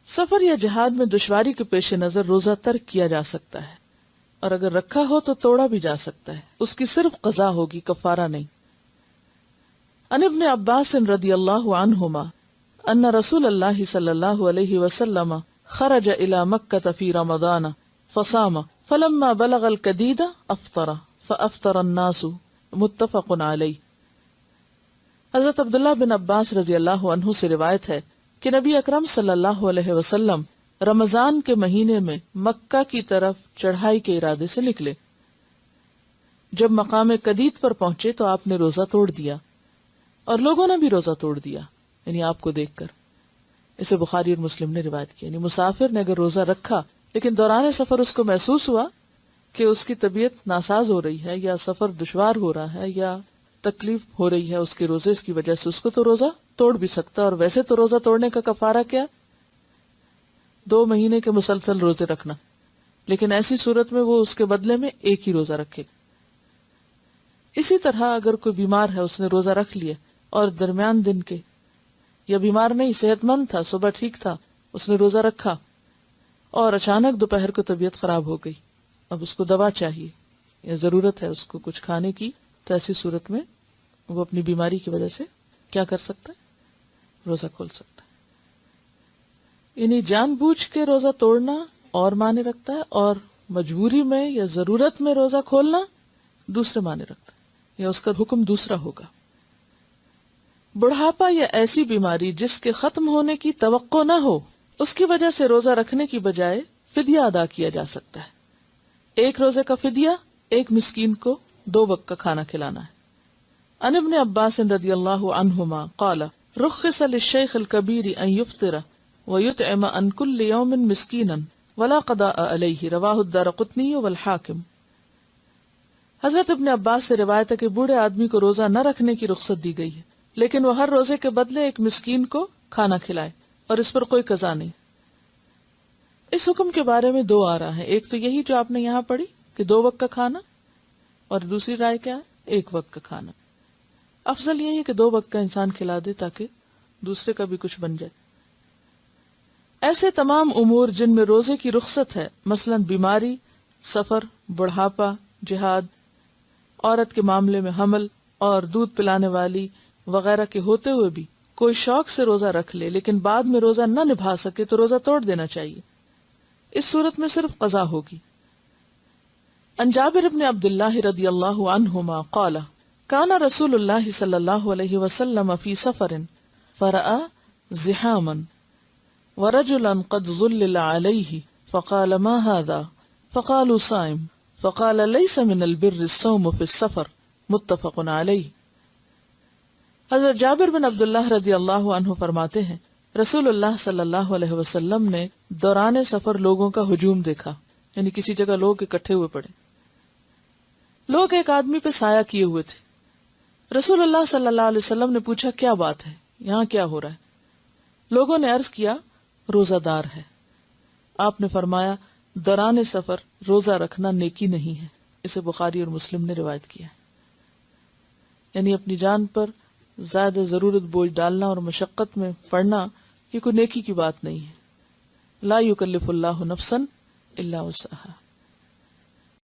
سفر یا جہاد میں دشواری کے پیش نظر روزہ ترک کیا جا سکتا ہے، اور اگر رکھا ہو تو توڑا بھی جا سکتا ہے، اس کی صرف قضا ہوگی، کفارہ نہیں۔ عن ابن عباس رضی اللہ عنہما ان رسول اللہ صلی اللہ علیہ وسلم خرج الى مکہ فی رمضان فصام فلما بلغ القدید افطر فافطر الناس، متفق علیہ۔ حضرت عبداللہ بن عباس رضی اللہ عنہ سے روایت ہے کہ نبی اکرم صلی اللہ علیہ وسلم رمضان کے مہینے میں مکہ کی طرف چڑھائی کے ارادے سے نکلے۔ جب مقام قدید پر پہنچے تو آپ نے روزہ توڑ دیا، اور لوگوں نے بھی روزہ توڑ دیا، یعنی آپ کو دیکھ کر۔ اسے بخاری اور مسلم نے روایت کی، یعنی مسافر نے اگر روزہ رکھا لیکن دوران سفر اس کو محسوس ہوا کہ اس کی طبیعت ناساز ہو رہی ہے، یا سفر دشوار ہو رہا ہے، یا تکلیف ہو رہی ہے اس کے روزے کی وجہ سے، اس کو تو روزہ توڑ بھی سکتا ہے۔ اور ویسے تو روزہ توڑنے کا کفارہ کیا؟ 2 مہینے کے مسلسل روزے رکھنا، لیکن ایسی صورت میں وہ اس کے بدلے میں ایک ہی روزہ رکھے۔ اسی طرح اگر کوئی بیمار ہے، اس نے روزہ رکھ لیا اور درمیان دن کے، یا بیمار نہیں، صحت مند تھا، صبح ٹھیک تھا، اس نے روزہ رکھا اور اچانک دوپہر کو طبیعت خراب ہو گئی، اب اس کو دوا چاہیے یا ضرورت ہے اس کو کچھ کھانے کی، تو ایسی صورت میں وہ اپنی بیماری کی وجہ سے کیا کر سکتا ہے؟ روزہ کھول سکتا ہے۔ یعنی جان بوجھ کے روزہ توڑنا اور معنی رکھتا ہے، اور مجبوری میں یا ضرورت میں روزہ کھولنا دوسرے معنی رکھتا ہے، یا اس کا حکم دوسرا ہوگا۔ بڑھاپا یا ایسی بیماری جس کے ختم ہونے کی توقع نہ ہو، اس کی وجہ سے روزہ رکھنے کی بجائے فدیہ ادا کیا جا سکتا ہے۔ ایک روزے کا فدیہ ایک مسکین کو 2 وقت کا کھانا کھلانا ہے۔ عن ابن عباس رضی اللہ عنہما قال رخص للشیخ الکبیر ان یفطر ویطعم عن کل یوم مسکینا ولا قضاء علیہ، رواہ الدارقطنی والحاکم۔ حضرت ابن عباس سے روایت ہے کہ بوڑھے آدمی کو روزہ نہ رکھنے کی رخصت دی گئی ہے، لیکن وہ ہر روزے کے بدلے ایک مسکین کو کھانا کھلائے، اور اس پر کوئی قضا نہیں۔ اس حکم کے بارے میں 2 آراء ہیں، ایک تو یہی جو آپ نے یہاں پڑھی کہ 2 وقت کا کھانا، اور دوسری رائے کیا ہے؟ 1 وقت کا کھانا۔ افضل یہی ہے کہ 2 وقت کا انسان کھلا دے تاکہ دوسرے کا بھی کچھ بن جائے۔ ایسے تمام امور جن میں روزے کی رخصت ہے، مثلا بیماری، سفر، بڑھاپا، جہاد، عورت کے معاملے میں حمل اور دودھ پلانے والی وغیرہ کے ہوتے ہوئے بھی کوئی شوق سے روزہ رکھ لے لیکن بعد میں روزہ نہ نبھا سکے تو روزہ توڑ دینا چاہیے، اس صورت میں صرف قضا ہوگی۔ عن جابر بن عبداللہ رضی اللہ عنہما قال کان رسول اللہ صلی اللہ علیہ وسلم فی سفر فرأى زحاما ورجلا قد ظلل علیہ فقال ما هذا فقالوا صائم فقال ليس من البر الصوم في السفر، متفق علیہ۔ حضرت جابر بن عبداللہ رضی اللہ عنہ فرماتے ہیں رسول اللہ صلی اللہ علیہ وسلم نے دوران سفر لوگوں کا ہجوم دیکھا، یعنی کسی جگہ لوگ اکٹھے ہوئے پڑے، لوگ ایک آدمی پہ سایہ کیے ہوئے تھے۔ رسول اللہ صلی اللہ علیہ وسلم نے پوچھا کیا بات ہے، یہاں کیا ہو رہا ہے؟ لوگوں نے عرض کیا روزہ دار ہے۔ آپ نے فرمایا دوران سفر روزہ رکھنا نیکی نہیں ہے، اسے بخاری اور مسلم نے روایت کیا ہے۔ یعنی اپنی جان پر زیادہ ضرورت بوجھ ڈالنا اور مشقت میں پڑنا یہ کوئی نیکی کی بات نہیں ہے۔ لا یکلف اللہ نفسا الا وسعها۔